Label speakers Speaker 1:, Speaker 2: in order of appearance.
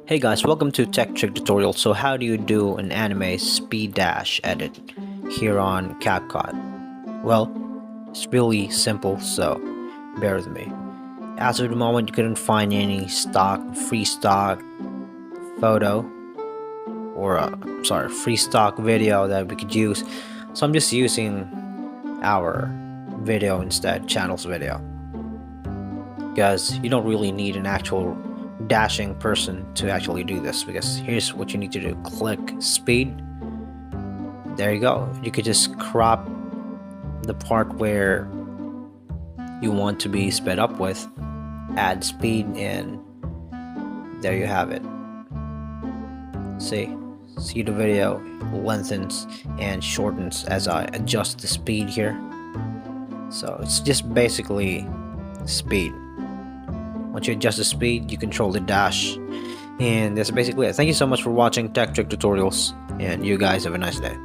Speaker 1: Hey guys, welcome to Tech Trick Tutorial. So how do you do an anime speed dash edit here on Capcut? Well, it's really simple, so bear with me. As of the moment, you couldn't find any free stock photo or free stock video that we could use. So I'm just using our video instead, channel's video. Because you don't really need an actual dashing person to actually do this, because here's what you need to do. Click speed. There you go. You could just crop the part where you want to be sped up with, add speed, and there you have it. See the video lengthens and shortens as I adjust the speed here. So it's just basically speed. Once you adjust the speed, you control the dash. And that's basically it. Thank you so much for watching Tech Trick Tutorials, and you guys have a nice day.